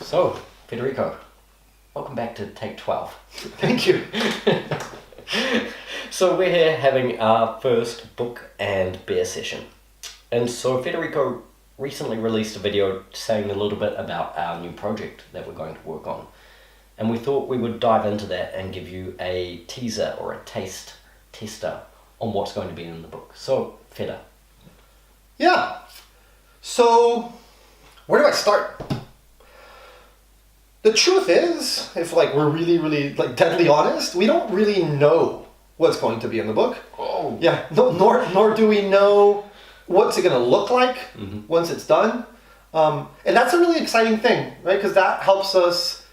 So, Federico, welcome back to Take 12. Thank you. So we're here having our first book and beer session. And so Federico recently released a video saying a little bit about our new project that we're going to work on. And we thought we would dive into that and give you a teaser or a tester on what's going to be in the book. So, Feda. Yeah. So, where do I start? The truth is, if we're really deadly honest, we don't really know what's going to be in the book. Oh. Yeah. No, nor do we know what's it going to look like once it's done. And that's a really exciting thing, right? Because that helps us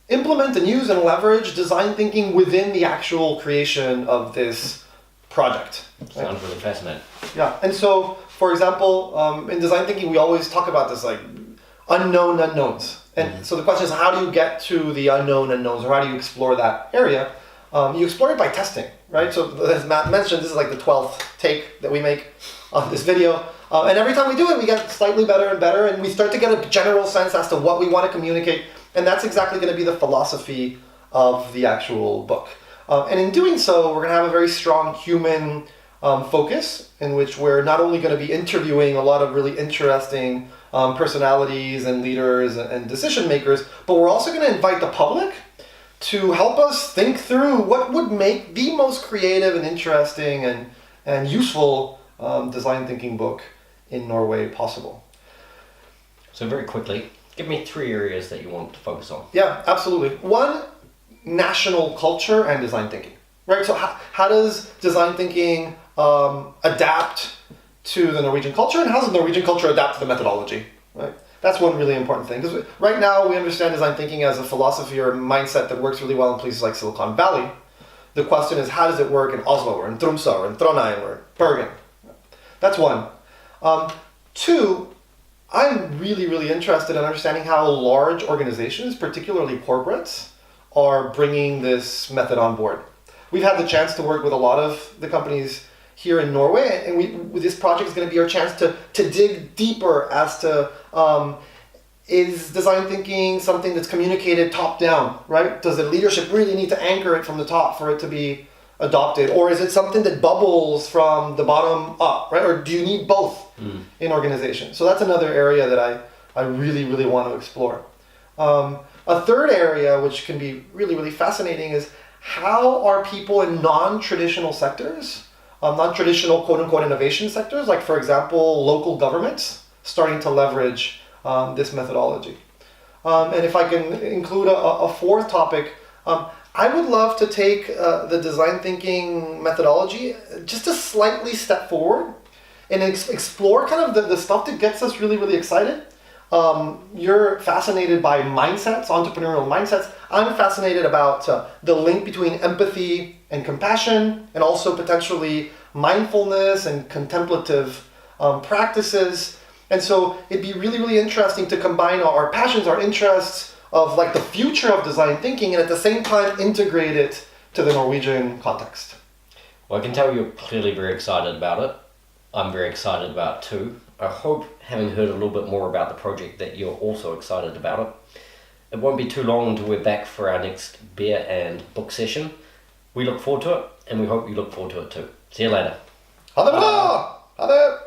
implement and use and leverage design thinking within the actual creation of this project. Right? Sounds really fascinating. Yeah, and so, for example, in design thinking, we always talk about this unknown unknowns. And so the question is, how do you get to the unknown unknowns, or how do you explore that area? You explore it by testing, right? So as Matt mentioned, this is the 12th take that we make on this video. And every time we do it, we get slightly better and better, and we start to get a general sense as to what we want to communicate. And that's exactly going to be the philosophy of the actual book. And in doing so, we're going to have a very strong human focus, in which we're not only going to be interviewing a lot of really interesting personalities and leaders and decision makers, but we're also going to invite the public to help us think through what would make the most creative and interesting and useful design thinking book in Norway possible. So very quickly, give me 3 areas that you want to focus on. Yeah, absolutely. One, national culture and design thinking, right? So how does design thinking adapt to the Norwegian culture, and how does the Norwegian culture adapt to the methodology, right? That's one really important thing, because right now we understand design thinking as a philosophy or mindset that works really well in places like Silicon Valley. The question is, how does it work in Oslo, or in Tromsø, or in Trondheim, or Bergen? That's one. Two, I'm really interested in understanding how large organizations, particularly corporates, are bringing this method on board. We've had the chance to work with a lot of the companies here in Norway, and this project is going to be our chance to dig deeper as to is design thinking something that's communicated top down, right? Does the leadership really need to anchor it from the top for it to be adopted, or is it something that bubbles from the bottom up, right? Or do you need both in organizations? So that's another area that I really want to explore. A third area, which can be really fascinating, is how are people in non-traditional sectors, non-traditional quote-unquote innovation sectors, like for example, local governments, starting to leverage this methodology. And if I can include a fourth topic, I would love to take the design thinking methodology just a slightly step forward and explore kind of the stuff that gets us really excited. You're fascinated by mindsets, entrepreneurial mindsets. I'm fascinated about the link between empathy and compassion, and also potentially mindfulness and contemplative practices. And so it'd be really interesting to combine our passions, our interests of the future of design thinking, and at the same time integrate it to the Norwegian context. Well, I can tell you're clearly very excited about it. I'm very excited about it too. I hope, having heard a little bit more about the project, that you're also excited about it. It won't be too long until we're back for our next beer and book session. We look forward to it, and we hope you look forward to it too. See you later. Ha det bra! Ha det!